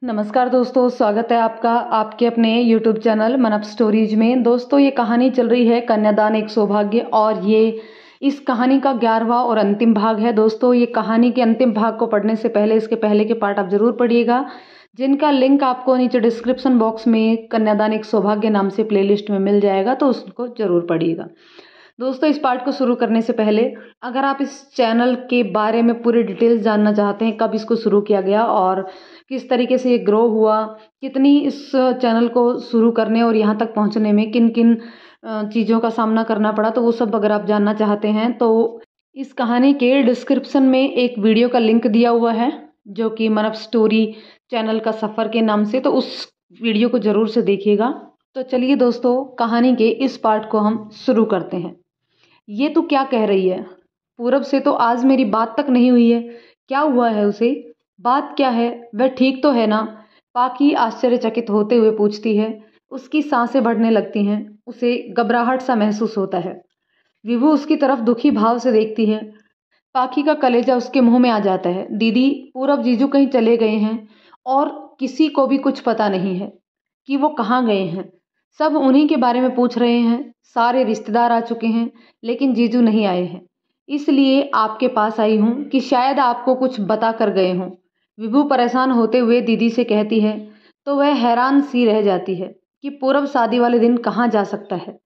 नमस्कार दोस्तों, स्वागत है आपका आपके अपने YouTube चैनल मन अप स्टोरीज में। दोस्तों, ये कहानी चल रही है कन्यादान एक सौभाग्य और ये इस कहानी का 11वां और अंतिम भाग है। दोस्तों, ये कहानी के अंतिम भाग को पढ़ने से पहले इसके पहले के पार्ट आप ज़रूर पढ़िएगा, जिनका लिंक आपको नीचे डिस्क्रिप्शन बॉक्स में कन्यादान एक सौभाग्य नाम से प्लेलिस्ट में मिल जाएगा, तो उसको ज़रूर पढ़िएगा। दोस्तों, इस पार्ट को शुरू करने से पहले अगर आप इस चैनल के बारे में पूरी डिटेल्स जानना चाहते हैं, कब इसको शुरू किया गया और किस तरीके से ये ग्रो हुआ, कितनी इस चैनल को शुरू करने और यहाँ तक पहुँचने में किन किन चीज़ों का सामना करना पड़ा, तो वो सब अगर आप जानना चाहते हैं तो इस कहानी के डिस्क्रिप्शन में एक वीडियो का लिंक दिया हुआ है, जो कि मन अप स्टोरी चैनल का सफ़र के नाम से, तो उस वीडियो को ज़रूर से देखिएगा। तो चलिए दोस्तों, कहानी के इस पार्ट को हम शुरू करते हैं। ये तू क्या कह रही है? पूरब से तो आज मेरी बात तक नहीं हुई है। क्या हुआ है उसे? बात क्या है? वह ठीक तो है ना? पाकी आश्चर्यचकित होते हुए पूछती है। उसकी सांसें बढ़ने लगती हैं। उसे घबराहट सा महसूस होता है। विभू उसकी तरफ दुखी भाव से देखती है। पाकी का कलेजा उसके मुंह में आ जाता है। दीदी, पूरब जीजू कहीं चले गए हैं और किसी को भी कुछ पता नहीं है कि वो कहाँ गए हैं। सब उन्हीं के बारे में पूछ रहे हैं। सारे रिश्तेदार आ चुके हैं, लेकिन जीजू नहीं आए हैं। इसलिए आपके पास आई हूँ कि शायद आपको कुछ बता कर गए हों। विभू परेशान होते हुए दीदी से कहती है, तो वह हैरान सी रह जाती है कि पूरब शादी वाले दिन कहाँ जा सकता है।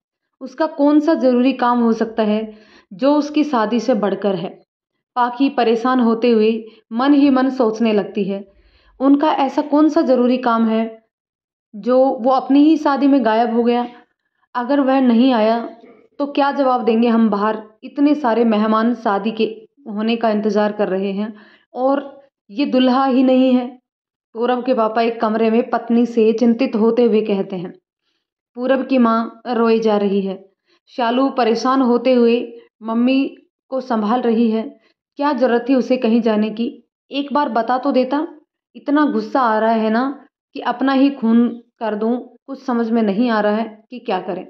उसका कौन सा ज़रूरी काम हो सकता है जो उसकी शादी से बढ़कर है। पाकी परेशान होते हुए मन ही मन सोचने लगती है, उनका ऐसा कौन सा ज़रूरी काम है जो वो अपनी ही शादी में गायब हो गया। अगर वह नहीं आया तो क्या जवाब देंगे हम बाहर? इतने सारे मेहमान शादी के होने का इंतज़ार कर रहे हैं और ये दुल्हा ही नहीं है। पूरब के पापा एक कमरे में पत्नी से चिंतित होते हुए कहते हैं। पूरब की माँ रोए जा रही है। शालू परेशान होते हुए मम्मी को संभाल रही है। क्या जरूरत थी उसे कहीं जाने की? एक बार बता तो देता। इतना गुस्सा आ रहा है ना कि अपना ही खून कर दूं। कुछ समझ में नहीं आ रहा है कि क्या करें।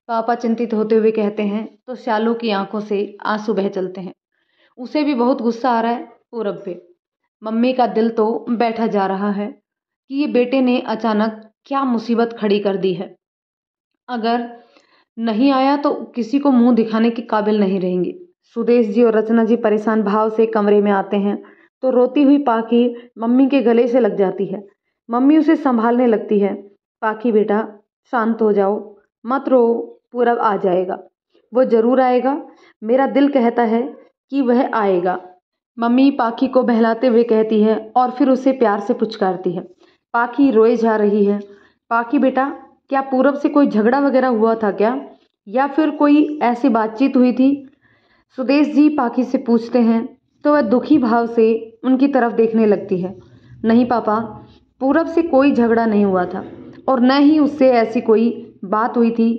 पापा चिंतित होते हुए कहते हैं तो शालू की आंखों से आंसू बह चलते हैं। उसे भी बहुत गुस्सा आ रहा है पूरब पे। मम्मी का दिल तो बैठा जा रहा है कि ये बेटे ने अचानक क्या मुसीबत खड़ी कर दी है। अगर नहीं आया तो किसी को मुंह दिखाने के काबिल नहीं रहेंगे। सुदेश जी और रचना जी परेशान भाव से कमरे में आते हैं तो रोती हुई पाकी मम्मी के गले से लग जाती है। मम्मी उसे संभालने लगती है। पाकी बेटा, शांत हो जाओ, मत रो, पूरब आ जाएगा। वो ज़रूर आएगा। मेरा दिल कहता है कि वह आएगा। मम्मी पाकी को बहलाते हुए कहती है और फिर उसे प्यार से पुचकारती है। पाकी रोए जा रही है। पाकी बेटा, क्या पूरब से कोई झगड़ा वगैरह हुआ था क्या, या फिर कोई ऐसी बातचीत हुई थी? सुदेश जी पाकी से पूछते हैं तो वह दुखी भाव से उनकी तरफ देखने लगती है। नहीं पापा, पूरब से कोई झगड़ा नहीं हुआ था और न ही उससे ऐसी कोई बात हुई थी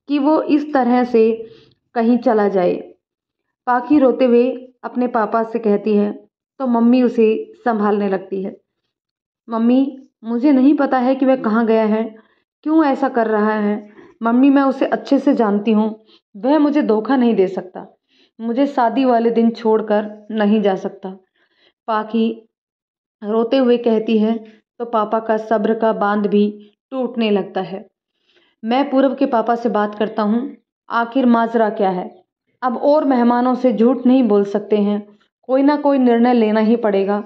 कि वो इस तरह से कहीं चला जाए। पाकी रोते हुए अपने पापा से कहती है तो मम्मी उसे संभालने लगती है। मम्मी, मुझे नहीं पता है कि वह कहाँ गया है, क्यों ऐसा कर रहा है। मम्मी, मैं उसे अच्छे से जानती हूँ। वह मुझे धोखा नहीं दे सकता। मुझे शादी वाले दिन छोड़कर नहीं जा सकता। पाकी रोते हुए कहती है तो पापा का सब्र का बांध भी टूटने लगता है। मैं पूरब के पापा से बात करता हूँ। आखिर माजरा क्या है? अब और मेहमानों से झूठ नहीं बोल सकते हैं। कोई ना कोई निर्णय लेना ही पड़ेगा।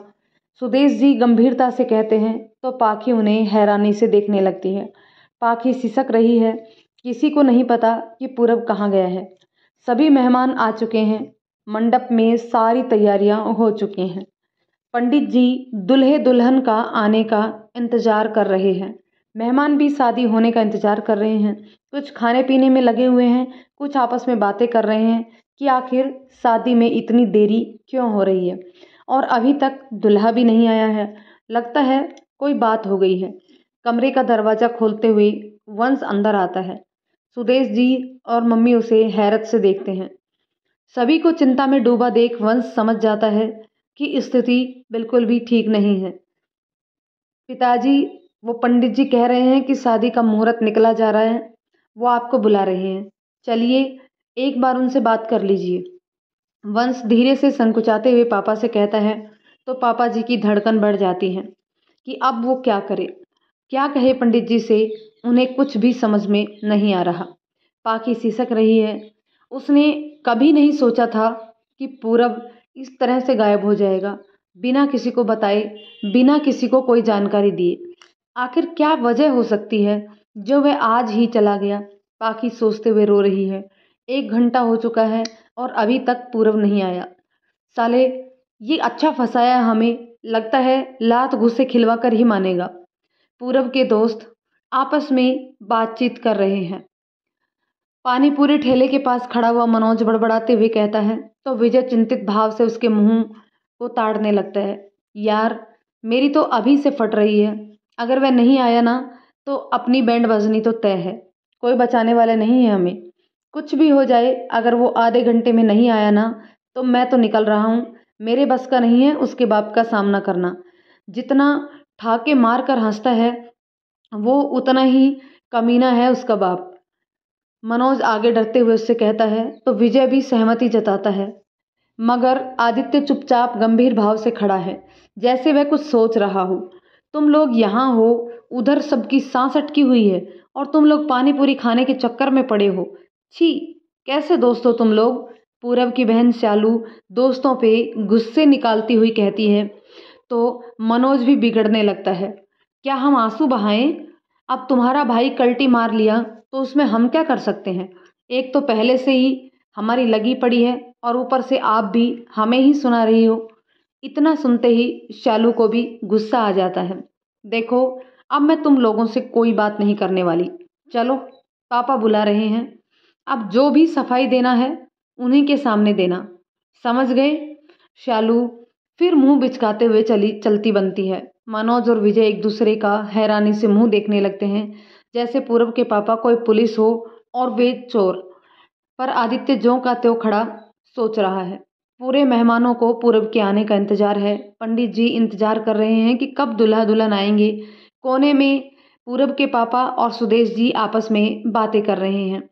सुदेश जी गंभीरता से कहते हैं तो पाखी उन्हें हैरानी से देखने लगती है। पाखी सिसक रही है। किसी को नहीं पता कि पूरब कहाँ गया है। सभी मेहमान आ चुके हैं। मंडप में सारी तैयारियां हो चुकी हैं। पंडित जी दूल्हे दुल्हन का आने का इंतजार कर रहे हैं। मेहमान भी शादी होने का इंतजार कर रहे हैं। कुछ खाने पीने में लगे हुए हैं, कुछ आपस में बातें कर रहे हैं कि आखिर शादी में इतनी देरी क्यों हो रही है और अभी तक दूल्हा भी नहीं आया है। लगता है कोई बात हो गई है। कमरे का दरवाज़ा खोलते हुए वंश अंदर आता है। सुदेश जी और मम्मी उसे हैरत से देखते हैं। सभी को चिंता में डूबा देख वंश समझ जाता है कि स्थिति बिल्कुल भी ठीक नहीं है। पिताजी, वो पंडित जी कह रहे हैं कि शादी का मुहूर्त निकला जा रहा है। वो आपको बुला रहे हैं। चलिए एक बार उनसे बात कर लीजिए। वंश धीरे से संकुचाते हुए पापा से कहता है तो पापा जी की धड़कन बढ़ जाती है कि अब वो क्या करे, क्या कहे पंडित जी से। उन्हें कुछ भी समझ में नहीं आ रहा। पाखी सिसक रही है। उसने कभी नहीं सोचा था कि पूरब इस तरह से गायब हो जाएगा, बिना किसी को बताए, बिना किसी को कोई जानकारी दिए। आखिर क्या वजह हो सकती है जो वह आज ही चला गया। पाखी सोचते हुए रो रही है। 1 घंटा हो चुका है और अभी तक पूरब नहीं आया। साले, ये अच्छा फंसाया हमें, लगता है लात घुसे खिलवा कर ही मानेगा। पूरब के दोस्त आपस में बातचीत कर रहे हैं। पानी पूरी ठेले के पास खड़ा हुआ मनोज बड़बड़ाते हुए कहता है तो विजय चिंतित भाव से उसके मुंह को ताड़ने लगता है। यार, मेरी तो अभी से फट रही है। अगर वह नहीं आया ना तो अपनी बैंड बजनी तो तय है। कोई बचाने वाला नहीं है हमें। कुछ भी हो जाए, अगर वो आधे घंटे में नहीं आया ना तो मैं तो निकल रहा हूँ। मेरे बस का नहीं है उसके बाप का सामना करना। जितना ठाके मार कर हंसता है वो उतना ही कमीना है उसका बाप। मनोज आगे डरते हुए उससे कहता है तो विजय भी सहमति जताता है, मगर आदित्य चुपचाप गंभीर भाव से खड़ा है, जैसे वह कुछ सोच रहा हो। तुम लोग यहाँ हो, उधर सबकी सांस अटकी हुई है और तुम लोग पानी पूरी खाने के चक्कर में पड़े हो। छी, कैसे दोस्त हो तुम लोग। पूरब की बहन श्यालू दोस्तों पे गुस्से निकालती हुई कहती है तो मनोज भी बिगड़ने लगता है। क्या हम आंसू बहाएं? अब तुम्हारा भाई कल्टी मार लिया तो उसमें हम क्या कर सकते हैं। एक तो पहले से ही हमारी लगी पड़ी है और ऊपर से आप भी हमें ही सुना रही हो। इतना सुनते ही शालू को भी गुस्सा आ जाता है। देखो, अब मैं तुम लोगों से कोई बात नहीं करने वाली। चलो, पापा बुला रहे हैं। अब जो भी सफाई देना है उन्हीं के सामने देना, समझ गए। शालू फिर मुंह बिचकाते हुए चलती बनती है। मनोज और विजय एक दूसरे का हैरानी से मुंह देखने लगते हैं, जैसे पूरब के पापा कोई पुलिस हो और वे चोर। पर आदित्य ज्यों का त्यों खड़ा सोच रहा है। पूरे मेहमानों को पूरब के आने का इंतजार है। पंडित जी इंतजार कर रहे हैं कि कब दूल्हा दुल्हन आएंगे। कोने में पूरब के पापा और सुदेश जी आपस में बातें कर रहे हैं।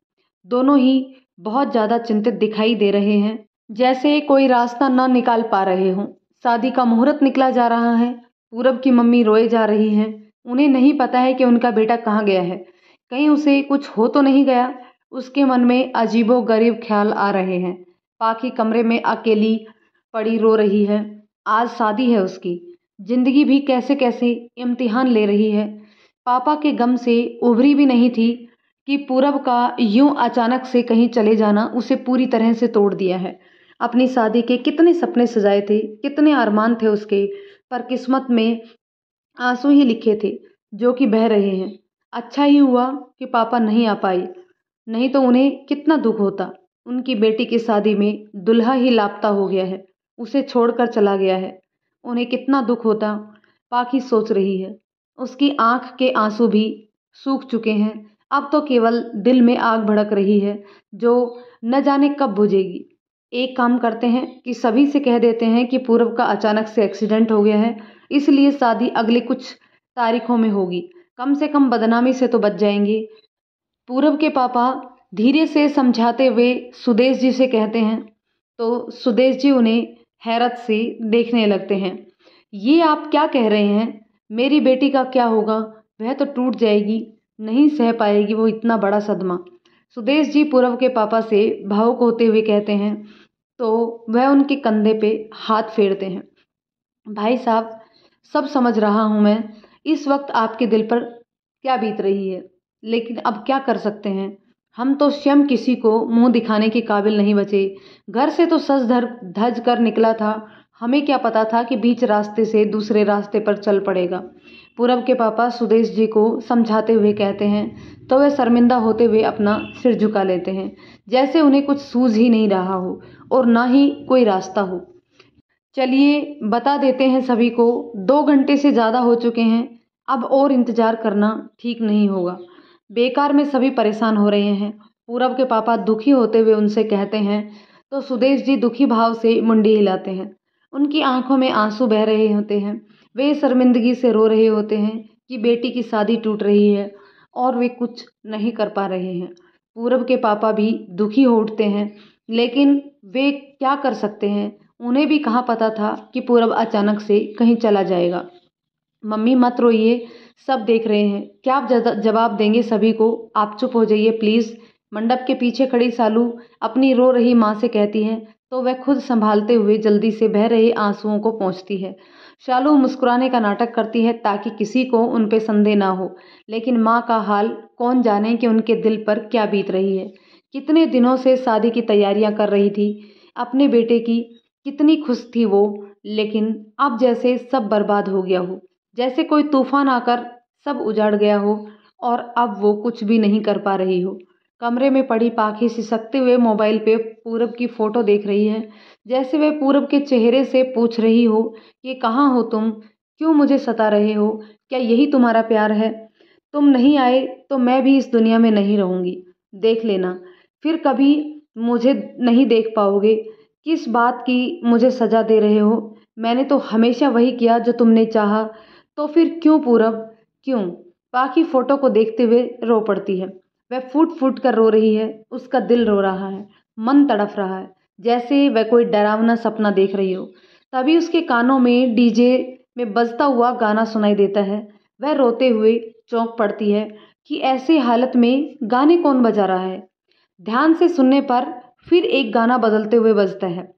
दोनों ही बहुत ज़्यादा चिंतित दिखाई दे रहे हैं, जैसे कोई रास्ता न निकाल पा रहे हों। शादी का मुहूर्त निकला जा रहा है। पूरब की मम्मी रोए जा रही हैं। उन्हें नहीं पता है कि उनका बेटा कहाँ गया है। कहीं उसे कुछ हो तो नहीं गया। उसके मन में अजीबो गरीब ख्याल आ रहे हैं। पाखी कमरे में अकेली पड़ी रो रही है। आज शादी है उसकी। जिंदगी भी कैसे कैसे इम्तिहान ले रही है। पापा के गम से उभरी भी नहीं थी कि पूरब का यूं अचानक से कहीं चले जाना उसे पूरी तरह से तोड़ दिया है। अपनी शादी के कितने सपने सजाए थे, कितने अरमान थे उसके, पर किस्मत में आंसू ही लिखे थे जो कि बह रहे हैं। अच्छा ही हुआ कि पापा नहीं आ पाई, नहीं तो उन्हें कितना दुख होता। उनकी बेटी की शादी में दुल्हा ही लापता हो गया है, उसे छोड़कर चला गया है। उन्हें कितना दुख होता। पाखी सोच रही है। उसकी आंख के आंसू भी सूख चुके हैं। अब तो केवल दिल में आग भड़क रही है जो न जाने कब बुझेगी। एक काम करते हैं कि सभी से कह देते हैं कि पूरब का अचानक से एक्सीडेंट हो गया है, इसलिए शादी अगली कुछ तारीखों में होगी। कम से कम बदनामी से तो बच जाएंगे। पूरब के पापा धीरे से समझाते हुए सुदेश जी से कहते हैं तो सुदेश जी उन्हें हैरत से देखने लगते हैं। ये आप क्या कह रहे हैं? मेरी बेटी का क्या होगा? वह तो टूट जाएगी, नहीं सह पाएगी वो इतना बड़ा सदमा। सुदेश जी पूरब के पापा से भावुक होते हुए कहते हैं तो वह उनके कंधे पे हाथ फेरते हैं। भाई साहब, सब समझ रहा हूँ मैं, इस वक्त आपके दिल पर क्या बीत रही है, लेकिन अब क्या कर सकते हैं। हम तो स्वयं किसी को मुंह दिखाने के काबिल नहीं बचे। घर से तो सज धज कर निकला था, हमें क्या पता था कि बीच रास्ते से दूसरे रास्ते पर चल पड़ेगा। पूरब के पापा सुदेश जी को समझाते हुए कहते हैं तो वे शर्मिंदा होते हुए अपना सिर झुका लेते हैं, जैसे उन्हें कुछ सूझ ही नहीं रहा हो और ना ही कोई रास्ता हो। चलिए बता देते हैं सभी को, 2 घंटे से ज़्यादा हो चुके हैं। अब और इंतज़ार करना ठीक नहीं होगा। बेकार में सभी परेशान हो रहे हैं। पूरब के पापा दुखी होते हुए उनसे कहते हैं तो सुदेश जी दुखी भाव से मुंडी हिलाते हैं। उनकी आंखों में आंसू बह रहे होते हैं। वे शर्मिंदगी से रो रहे होते हैं कि बेटी की शादी टूट रही है और वे कुछ नहीं कर पा रहे हैं। पूरब के पापा भी दुखी हो उठते हैं, लेकिन वे क्या कर सकते हैं। उन्हें भी कहाँ पता था कि पूरब अचानक से कहीं चला जाएगा। मम्मी मत रोइए, सब देख रहे हैं। क्या आप जवाब देंगे सभी को? आप चुप हो जाइए प्लीज़। मंडप के पीछे खड़ी सालू अपनी रो रही माँ से कहती है, तो वह खुद संभालते हुए जल्दी से बह रहे आंसुओं को पोंछती है। शालू मुस्कुराने का नाटक करती है ताकि किसी को उन पे संदेह ना हो, लेकिन माँ का हाल कौन जाने कि उनके दिल पर क्या बीत रही है। कितने दिनों से शादी की तैयारियां कर रही थी अपने बेटे की, कितनी खुश थी वो, लेकिन अब जैसे सब बर्बाद हो गया हो, जैसे कोई तूफान आकर सब उजाड़ गया हो और अब वो कुछ भी नहीं कर पा रही हो। कमरे में पड़ी पाखी सिसकते हुए मोबाइल पे पूरब की फोटो देख रही है, जैसे वह पूरब के चेहरे से पूछ रही हो कि कहाँ हो तुम, क्यों मुझे सता रहे हो, क्या यही तुम्हारा प्यार है? तुम नहीं आए तो मैं भी इस दुनिया में नहीं रहूंगी, देख लेना। फिर कभी मुझे नहीं देख पाओगे। किस बात की मुझे सजा दे रहे हो? मैंने तो हमेशा वही किया जो तुमने चाहा, तो फिर क्यों पूरब, क्यों? पाखी फोटो को देखते हुए रो पड़ती है। वह फूट फूट कर रो रही है, उसका दिल रो रहा है, मन तड़फ रहा है, जैसे वह कोई डरावना सपना देख रही हो। तभी उसके कानों में डीजे में बजता हुआ गाना सुनाई देता है। वह रोते हुए चौंक पड़ती है कि ऐसे हालत में गाने कौन बजा रहा है। ध्यान से सुनने पर फिर एक गाना बदलते हुए बजता है,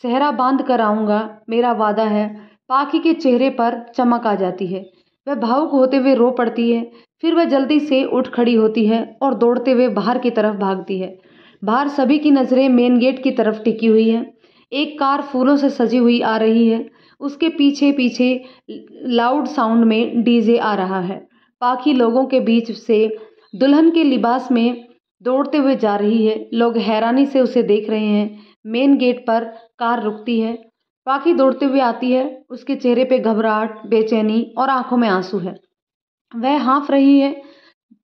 सेहरा बांध कर आऊंगा, मेरा वादा है। पाखी के चेहरे पर चमक आ जाती है, वह भावुक होते हुए रो पड़ती है। फिर वह जल्दी से उठ खड़ी होती है और दौड़ते हुए बाहर की तरफ भागती है। बाहर सभी की नज़रें मेन गेट की तरफ टिकी हुई है। एक कार फूलों से सजी हुई आ रही है, उसके पीछे पीछे लाउड साउंड में डीजे आ रहा है। पाखी लोगों के बीच से दुल्हन के लिबास में दौड़ते हुए जा रही है। लोग हैरानी से उसे देख रहे हैं। मेन गेट पर कार रुकती है। पाखी दौड़ते हुए आती है, उसके चेहरे पे घबराहट, बेचैनी और आंखों में आंसू है। वह हाँफ रही है।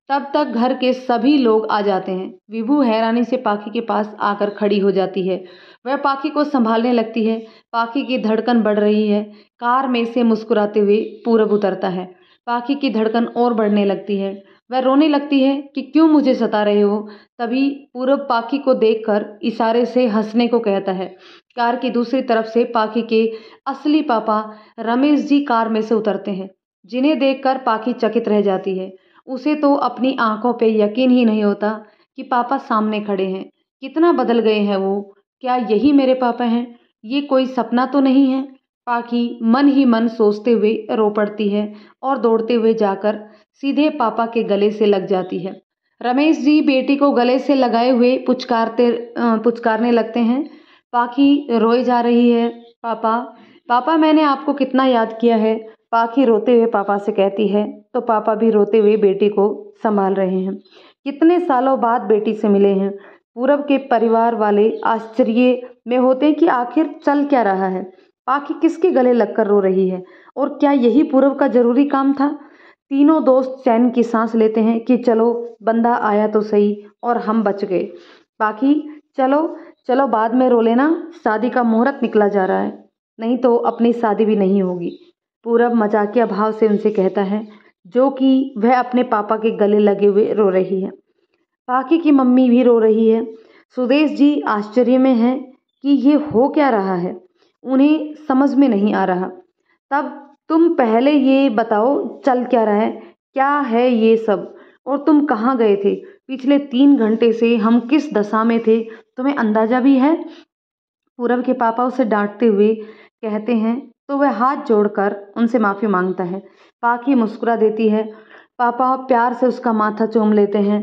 तब तक घर के सभी लोग आ जाते हैं। विभू हैरानी से पाखी के पास आकर खड़ी हो जाती है। वह पाखी को संभालने लगती है। पाखी की धड़कन बढ़ रही है। कार में से मुस्कुराते हुए पूरब उतरता है। पाखी की धड़कन और बढ़ने लगती है। वह रोने लगती है कि क्यों मुझे सता रहे हो। तभी पूरब पाखी को देखकर इशारे से हंसने को कहता है। कार की दूसरी तरफ से पाखी के असली पापा रमेश जी कार में से उतरते हैं, जिन्हें देखकर पाखी चकित रह जाती है। उसे तो अपनी आंखों पे यकीन ही नहीं होता कि पापा सामने खड़े हैं। कितना बदल गए हैं वो। क्या यही मेरे पापा हैं? ये कोई सपना तो नहीं है? पाखी मन ही मन सोचते हुए रो पड़ती है और दौड़ते हुए जाकर सीधे पापा के गले से लग जाती है। रमेश जी बेटी को गले से लगाए हुए पुचकारने लगते हैं। पाखी रोए जा रही है। पापा, पापा मैंने आपको कितना याद किया है। पाखी रोते हुए पापा से कहती है, तो पापा भी रोते हुए बेटी को संभाल रहे हैं। कितने सालों बाद बेटी से मिले हैं। पूरब के परिवार वाले आश्चर्य में होते हैं कि आखिर चल क्या रहा है। पाखी किसके गले लगकर रो रही है और क्या यही पूरब का जरूरी काम था? तीनों दोस्त चैन की सांस लेते हैं कि चलो बंदा आया तो सही और हम बच गए। पाखी, चलो चलो बाद में रो लेना, शादी का मुहूर्त निकला जा रहा है, नहीं तो अपनी शादी भी नहीं होगी। पूरब मजाकिया भाव से उनसे कहता है, जो कि वह अपने पापा के गले लगे हुए रो रही है। पाखी की मम्मी भी रो रही है। सुदेश जी आश्चर्य में हैं कि ये हो क्या रहा है, उन्हें समझ में नहीं आ रहा। तब तुम पहले ये बताओ चल क्या रहा है, क्या है ये सब, और तुम कहाँ गए थे? पिछले 3 घंटे से हम किस दशा में थे, तुम्हें अंदाजा भी है? पूरब के पापा उसे डांटते हुए कहते हैं, तो वह हाथ जोड़कर उनसे माफ़ी मांगता है। पाखी मुस्कुरा देती है। पापा प्यार से उसका माथा चूम लेते हैं।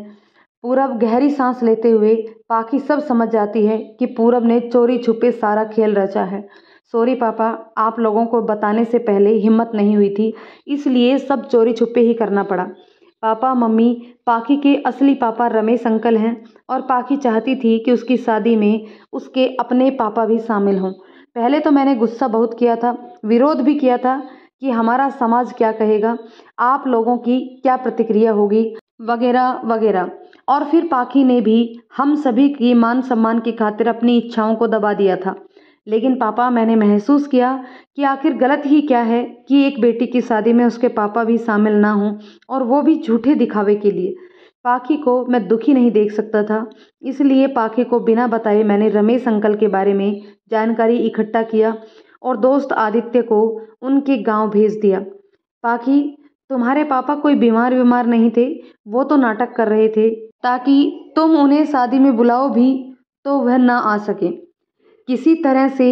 पूरब गहरी सांस लेते हुए पाखी सब समझ जाती है कि पूरब ने चोरी छुपे सारा खेल रचा है। सॉरी पापा, आप लोगों को बताने से पहले हिम्मत नहीं हुई थी, इसलिए सब चोरी छुपे ही करना पड़ा। पापा मम्मी, पाखी के असली पापा रमेश अंकल हैं और पाखी चाहती थी कि उसकी शादी में उसके अपने पापा भी शामिल हों। पहले तो मैंने गुस्सा बहुत किया था, विरोध भी किया था कि हमारा समाज क्या कहेगा, आप लोगों की क्या प्रतिक्रिया होगी, वगैरह वगैरह। और फिर पाखी ने भी हम सभी की मान सम्मान की खातिर अपनी इच्छाओं को दबा दिया था। लेकिन पापा, मैंने महसूस किया कि आखिर गलत ही क्या है कि एक बेटी की शादी में उसके पापा भी शामिल ना हों, और वो भी झूठे दिखावे के लिए। पाखी को मैं दुखी नहीं देख सकता था, इसलिए पाखी को बिना बताए मैंने रमेश अंकल के बारे में जानकारी इकट्ठा किया और दोस्त आदित्य को उनके गांव भेज दिया। पाखी, तुम्हारे पापा कोई बीमार नहीं थे, वो तो नाटक कर रहे थे ताकि तुम उन्हें शादी में बुलाओ भी तो वह ना आ सके। किसी तरह से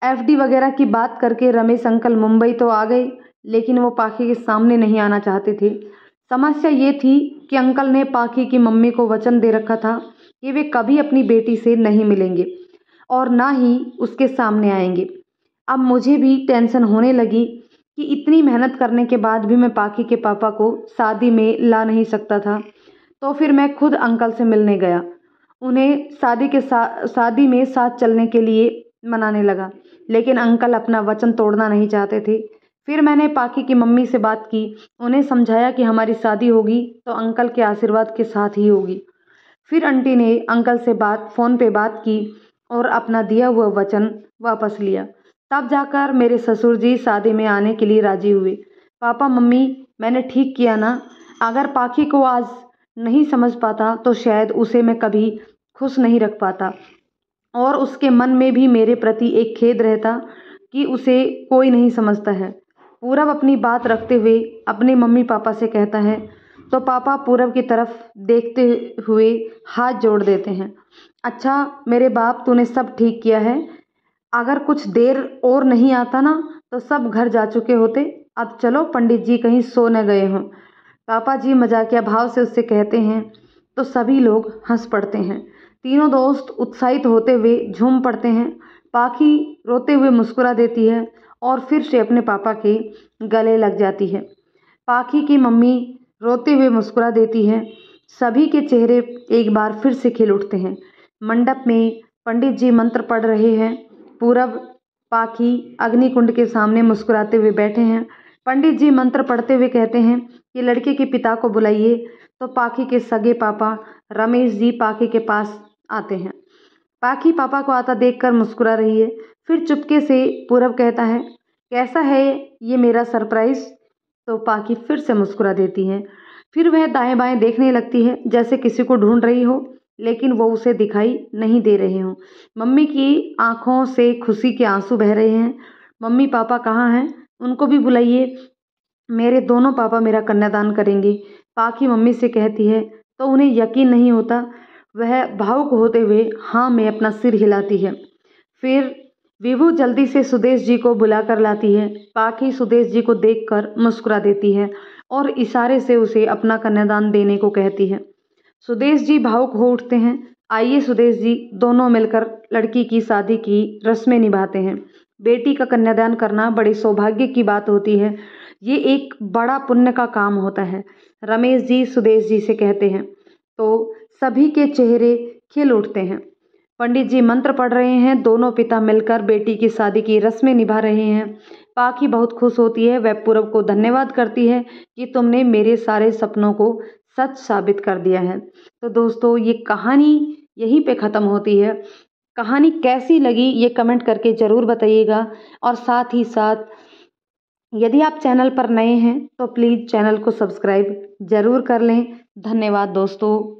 एफडी वगैरह की बात करके रमेश अंकल मुंबई तो आ गए, लेकिन वो पाखी के सामने नहीं आना चाहते थे। समस्या ये थी कि अंकल ने पाखी की मम्मी को वचन दे रखा था कि वे कभी अपनी बेटी से नहीं मिलेंगे और ना ही उसके सामने आएंगे। अब मुझे भी टेंशन होने लगी कि इतनी मेहनत करने के बाद भी मैं पाखी के पापा को शादी में ला नहीं सकता था। तो फिर मैं खुद अंकल से मिलने गया, उन्हें शादी में साथ चलने के लिए मनाने लगा, लेकिन अंकल अपना वचन तोड़ना नहीं चाहते थे। फिर मैंने पाखी की मम्मी से बात की, उन्हें समझाया कि हमारी शादी होगी तो अंकल के आशीर्वाद के साथ ही होगी। फिर आंटी ने अंकल से फ़ोन पे बात की और अपना दिया हुआ वचन वापस लिया। तब जाकर मेरे ससुर जी शादी में आने के लिए राजी हुए। पापा मम्मी, मैंने ठीक किया ना? अगर पाखी को आज नहीं समझ पाता तो शायद उसे मैं कभी खुश नहीं रख पाता और उसके मन में भी मेरे प्रति एक खेद रहता कि उसे कोई नहीं समझता है। पूरब अपनी बात रखते हुए अपने मम्मी पापा से कहता है तो पापा पूरब की तरफ देखते हुए हाथ जोड़ देते हैं। अच्छा मेरे बाप, तूने सब ठीक किया है। अगर कुछ देर और नहीं आता ना तो सब घर जा चुके होते। अब चलो, पंडित जी कहीं सो न गए हों। पापा जी मजाकिया भाव से उससे कहते हैं तो सभी लोग हंस पड़ते हैं। तीनों दोस्त उत्साहित होते हुए झूम पड़ते हैं। पाखी रोते हुए मुस्कुरा देती है और फिर से अपने पापा के गले लग जाती है। पाखी की मम्मी रोते हुए मुस्कुरा देती है। सभी के चेहरे एक बार फिर से खिल उठते हैं। मंडप में पंडित जी मंत्र पढ़ रहे हैं। पूरब, पाखी अग्निकुंड के सामने मुस्कुराते हुए बैठे हैं। पंडित जी मंत्र पढ़ते हुए कहते हैं कि लड़के के पिता को बुलाइए। तो पाखी के सगे पापा रमेश जी पाखी के पास आते हैं। पाखी पापा को आता देखकर मुस्कुरा रही है। फिर चुपके से पूरब कहता है, कैसा है ये मेरा सरप्राइज? तो पाखी फिर से मुस्कुरा देती है। फिर वह दाएं बाएं देखने लगती है जैसे किसी को ढूंढ रही हो, लेकिन वो उसे दिखाई नहीं दे रहे हों। मम्मी की आंखों से खुशी के आंसू बह रहे हैं। मम्मी पापा कहाँ हैं? उनको भी बुलाइए, मेरे दोनों पापा मेरा कन्यादान करेंगे। पाखी मम्मी से कहती है तो उन्हें यकीन नहीं होता। वह भावुक होते हुए हाँ में अपना सिर हिलाती है। फिर विभू जल्दी से सुदेश जी को बुलाकर लाती है। पाखी सुदेश जी को देखकर मुस्कुरा देती है और इशारे से उसे अपना कन्यादान देने को कहती है। सुदेश जी भावुक हो उठते हैं। आइए सुदेश जी, दोनों मिलकर लड़की की शादी की रस्में निभाते हैं। बेटी का कन्यादान करना बड़े सौभाग्य की बात होती है। ये एक बड़ा पुण्य का काम होता है, रमेश जी सुदेश जी से कहते हैं। तो सभी के चेहरे खिल उठते हैं। पंडित जी मंत्र पढ़ रहे हैं। दोनों पिता मिलकर बेटी की शादी की रस्में निभा रहे हैं। पाखी बहुत खुश होती है। वह पूरब को धन्यवाद करती है कि तुमने मेरे सारे सपनों को सच साबित कर दिया है। तो दोस्तों, ये कहानी यहीं पे ख़त्म होती है। कहानी कैसी लगी ये कमेंट करके ज़रूर बताइएगा और साथ ही साथ यदि आप चैनल पर नए हैं तो प्लीज़ चैनल को सब्सक्राइब ज़रूर कर लें। धन्यवाद दोस्तों।